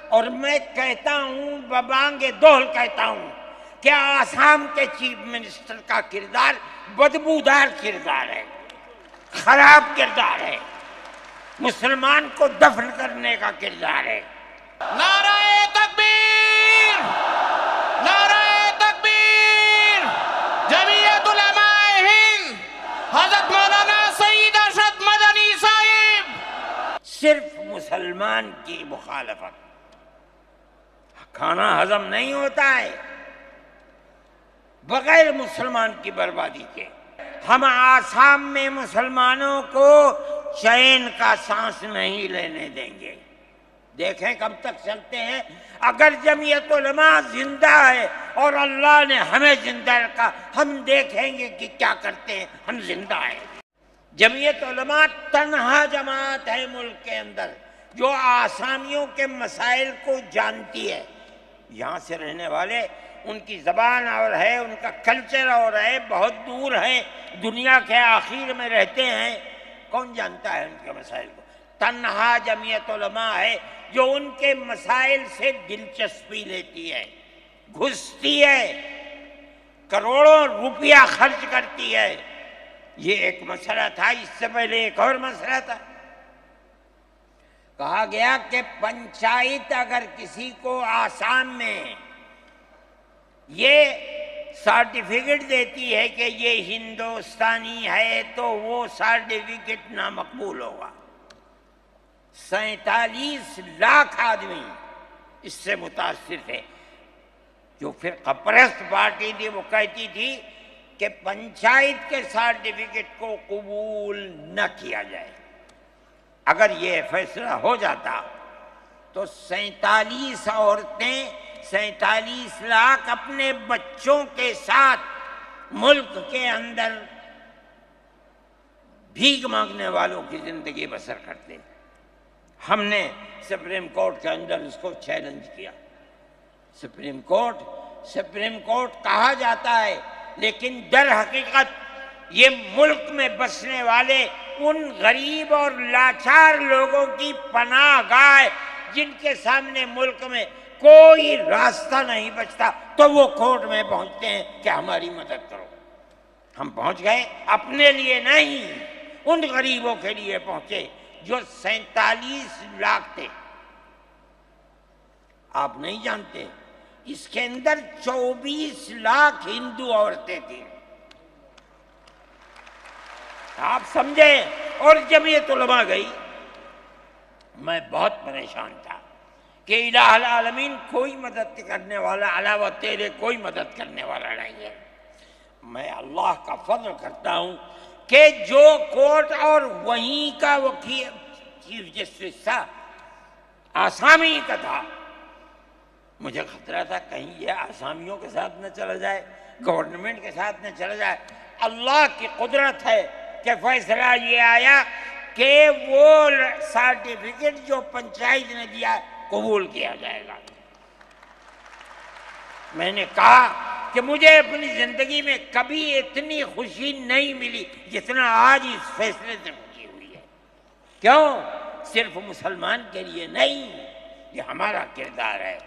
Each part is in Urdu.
اور میں کہتا ہوں ببانگ دہل کہتا ہوں کہ آسام کے چیف منسٹر کا کردار بدبودار کردار ہے، خراب کردار ہے، مسلمان کو دفن کرنے کا کردار ہے۔ نعرہ تکبیر، نعرہ تکبیر، جمعیت علماء ہند، حضرت مولانا سعید ارشد مدنی صاحب۔ صرف مسلمان کی مخالفت، کھانا ہضم نہیں ہوتا ہے بغیر مسلمان کی بربادی کے۔ ہم آسام میں مسلمانوں کو چین کا سانس نہیں لینے دیں گے، دیکھیں کب تک چلتے ہیں۔ اگر جمعیت علماء زندہ ہے اور اللہ نے ہمیں زندہ رکھا، ہم دیکھیں گے کہ کیا کرتے ہیں، ہم زندہ ہیں۔ جمعیت علماء تنہا جماعت ہے ملک کے اندر جو آسامیوں کے مسائل کو جانتی ہے۔ یہاں سے رہنے والے، ان کی زبان اور ہے، ان کا کلچر اور ہے، بہت دور ہیں، دنیا کے آخر میں رہتے ہیں، کون جانتا ہے ان کے مسائل کو؟ تنہا جمعیت علماء ہے جو ان کے مسائل سے دلچسپی لیتی ہے، گھستی ہے، کروڑوں روپیہ خرچ کرتی ہے۔ یہ ایک مسئلہ تھا، اس سے پہلے ایک اور مسئلہ تھا۔ کہا گیا کہ پنچایت اگر کسی کو آسام میں یہ سرٹیفکیٹ دیتی ہے کہ یہ ہندوستانی ہے تو وہ سرٹیفکیٹ نامقبول ہوگا۔ 47 لاکھ آدمی اس سے متاثر تھے۔ جو فرقہ پرست پارٹی تھی وہ کہتی تھی کہ پنچایت کے سرٹیفکیٹ کو قبول نہ کیا جائے۔ اگر یہ فیصلہ ہو جاتا تو 47 عورتیں، 47 لاکھ اپنے بچوں کے ساتھ ملک کے اندر بھیک مانگنے والوں کی زندگی بسر کرتے۔ ہم نے سپریم کورٹ کے اندر اس کو چیلنج کیا۔ سپریم کورٹ کہا جاتا ہے، لیکن در حقیقت یہ ملک میں بسنے والے ان غریب اور لاچار لوگوں کی پناہ گاہ جن کے سامنے ملک میں کوئی راستہ نہیں بچتا تو وہ کورٹ میں پہنچتے ہیں کہ ہماری مدد کرو۔ ہم پہنچ گئے، اپنے لیے نہیں، ان غریبوں کے لیے پہنچے جو 47 لاکھ تھے۔ آپ نہیں جانتے اس کے اندر 24 لاکھ ہندو عورتیں تھیں۔ آپ سمجھیں، اور جمعیت علماء گئی۔ میں بہت پریشان تھا کہ الہ العالمین کوئی مدد کرنے والا علاوہ تیرے کوئی مدد کرنے والا نہیں ہے۔ میں اللہ کا فضل کرتا ہوں کہ جو کورٹ اور وہیں کا وکیل چیف جسٹس تھا آسامی کا تھا، مجھے خطرہ تھا کہیں یہ آسامیوں کے ساتھ نہ چلا جائے، گورنمنٹ کے ساتھ نہ چلا جائے۔ اللہ کی قدرت ہے کہ فیصلہ یہ آیا کہ وہ سرٹیفکیٹ جو پنچایت نے دیا قبول کیا جائے گا۔ میں نے کہا کہ مجھے اپنی زندگی میں کبھی اتنی خوشی نہیں ملی جتنا آج اس فیصلے سے خوشی ہوئی ہے۔ کیوں؟ صرف مسلمان کے لیے نہیں، یہ ہمارا کردار ہے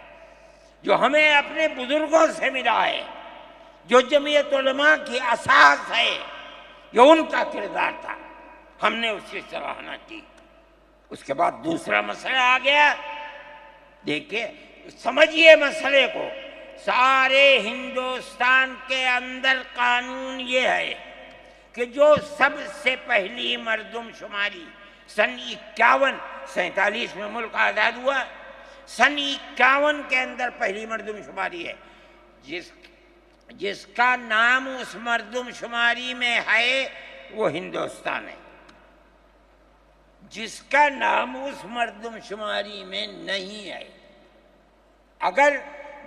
جو ہمیں اپنے بزرگوں سے ملا ہے، جو جمعیت علماء کی اساس ہے، جو ان کا کردار تھا، ہم نے اس کی سراہنا کی۔ اس کے بعد دوسرا مسئلہ آ گیا۔ دیکھیے، سمجھیے مسئلے کو، سارے ہندوستان کے اندر قانون یہ ہے کہ جو سب سے پہلی مردم شماری سن 47 میں ملک آزاد ہوا، سن 51 کے اندر پہلی مردم شماری ہے، جس کا نام اس مردم شماری میں ہے وہ ہندوستان ہے۔ جس کا نام اس مردم شماری میں نہیں ہے، اگر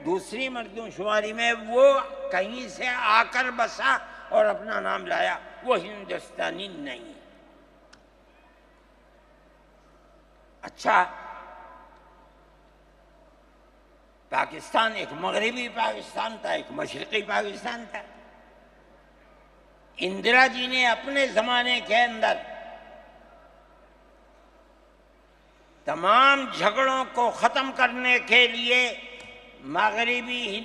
دوسری مردم شماری میں وہ کہیں سے آ کر بسا اور اپنا نام لایا، وہ ہندوستانی نہیں۔ اچھا، پاکستان ایک مغربی پاکستان تھا، ایک مشرقی پاکستان تھا۔ اندرا جی نے اپنے زمانے کے اندر تمام جھگڑوں کو ختم کرنے کے لیے مغربی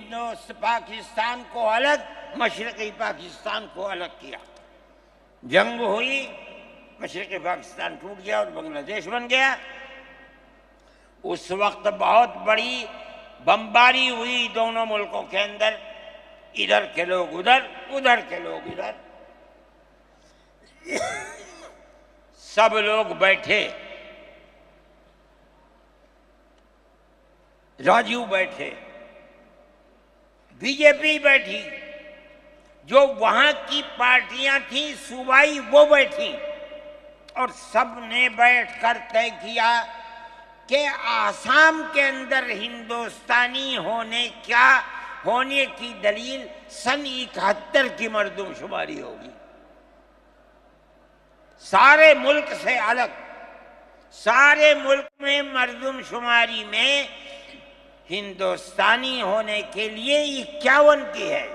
پاکستان کو الگ، مشرقی پاکستان کو الگ کیا۔ جنگ ہوئی، مشرقی پاکستان ٹوٹ گیا اور بنگلہ دیش بن گیا۔ اس وقت بہت بڑی بمباری ہوئی دونوں ملکوں کے اندر، ادھر کے لوگ ادھر، ادھر کے لوگ ادھر، سب لوگ بیٹھے، راجیو بیٹھے، بی جے پی بیٹھی، جو وہاں کی پارٹیاں تھیں صوبائی وہ بیٹھی، اور سب نے بیٹھ کر طے کیا کہ آسام کے اندر ہندوستانی ہونے کی دلیل سن 71 کی مردم شماری ہوگی، سارے ملک سے الگ۔ سارے ملک میں مردم شماری میں ہندوستانی ہونے کے لیے 51 کی ہے،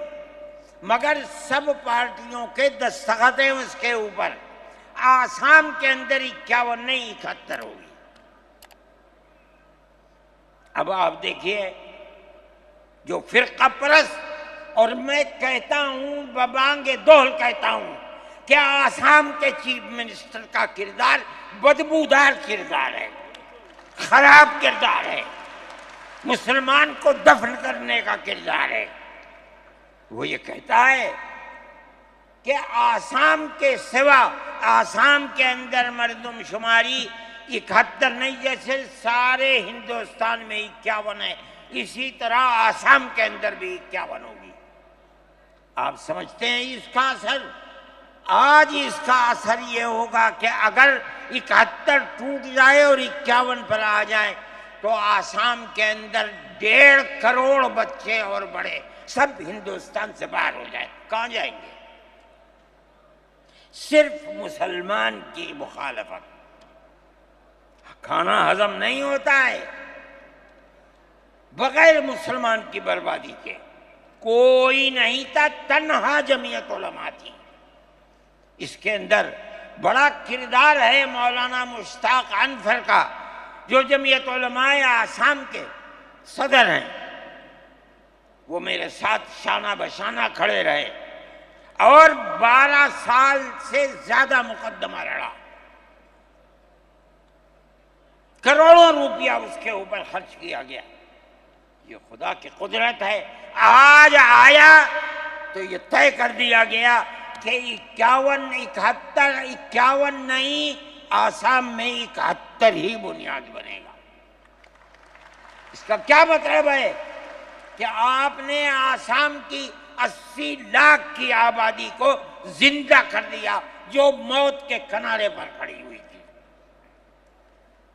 مگر سب پارٹیوں کے دستخط ہیں اس کے اوپر۔ آسام کے اندر 51 نہیں 71 ہوگی۔ اب آپ دیکھیے، جو فرقہ پرست، اور میں کہتا ہوں ببانگ دہل کہتا ہوں کہ آسام کے چیف منسٹر کا کردار بدبودار کردار ہے، خراب کردار ہے، مسلمان کو دفن کرنے کا کردار ہے۔ وہ یہ کہتا ہے کہ آسام کے سوا آسام کے اندر مردم شماری 71 نہیں، جیسے سارے ہندوستان میں 51 ہے، اسی طرح آسام کے اندر بھی 51 ہوگی۔ آپ سمجھتے ہیں اس کا اثر؟ آج اس کا اثر یہ ہوگا کہ اگر 71 ٹوٹ جائے اور 51 پر آ جائے تو آسام کے اندر 1.5 کروڑ بچے اور بڑے سب ہندوستان سے باہر ہو جائیں۔ کہاں جائیں گے؟ صرف مسلمان کی مخالفت، کھانا ہضم نہیں ہوتا ہے بغیر مسلمان کی بربادی کے۔ کوئی نہیں تھا، تنہا جمعیت علماء تھی۔ اس کے اندر بڑا کردار ہے مولانا مشتاق انور کا، جو جمعیت علماء آسام کے صدر ہیں۔ وہ میرے ساتھ شانہ بشانہ کھڑے رہے اور 12 سال سے زیادہ مقدمہ لڑا، کروڑوں روپیہ اس کے اوپر خرچ کیا گیا۔ یہ خدا کی قدرت ہے۔ آج آیا تو یہ طے کر دیا گیا کہ 51 نہیں، آسام میں 71 ہی بنیاد بنے گا۔ اس کا کیا مطلب ہے؟ کہ آپ نے آسام کی 80 لاکھ کی آبادی کو زندہ کر دیا، جو موت کے کنارے پر کھڑی ہوئی تھی۔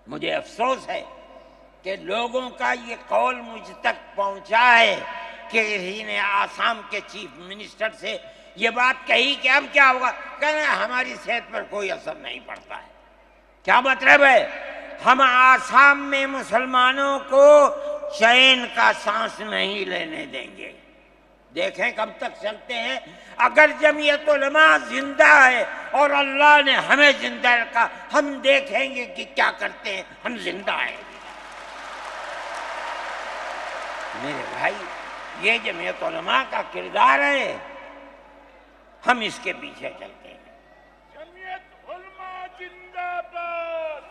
مجھے افسوس ہے کہ لوگوں کا یہ قول مجھ تک پہنچا ہے کہ کسی نے آسام کے چیف منسٹر سے یہ بات کہی کہ اب کیا ہوگا؟ کہنا ہماری صحت پر کوئی اثر نہیں پڑتا ہے۔ کیا مطلب ہے؟ ہم آسام میں مسلمانوں کو چین کا سانس نہیں لینے دیں گے۔ دیکھیں کب تک چلتے ہیں۔ اگر جمعیت علماء زندہ ہے اور اللہ نے ہمیں زندہ رکھا، ہم دیکھیں گے کہ کیا کرتے ہیں۔ ہم زندہ ہیں۔ میرے بھائی، یہ جمعیت علماء کا کردار ہے، ہم اس کے پیچھے چلتے ہیں۔ جمعیت علماء زندہ باد،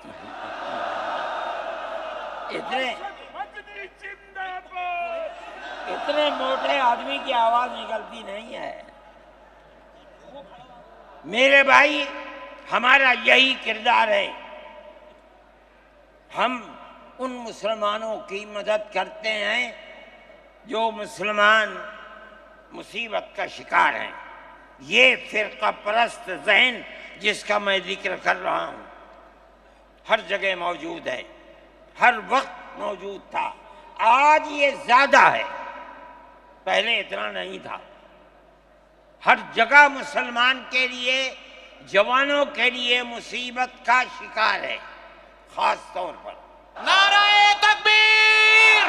اتنے موٹے آدمی کی آواز نکلتی نہیں ہے۔ میرے بھائی، ہمارا یہی کردار ہے۔ ہم ان مسلمانوں کی مدد کرتے ہیں جو مسلمان مصیبت کا شکار ہیں۔ یہ فرقہ پرست ذہن جس کا میں ذکر کر رہا ہوں ہر جگہ موجود ہے، ہر وقت موجود تھا۔ آج یہ زیادہ ہے، پہلے اتنا نہیں تھا۔ ہر جگہ مسلمان کے لیے، جوانوں کے لیے مصیبت کا شکار ہے، خاص طور پر۔ نعرہ تکبیر!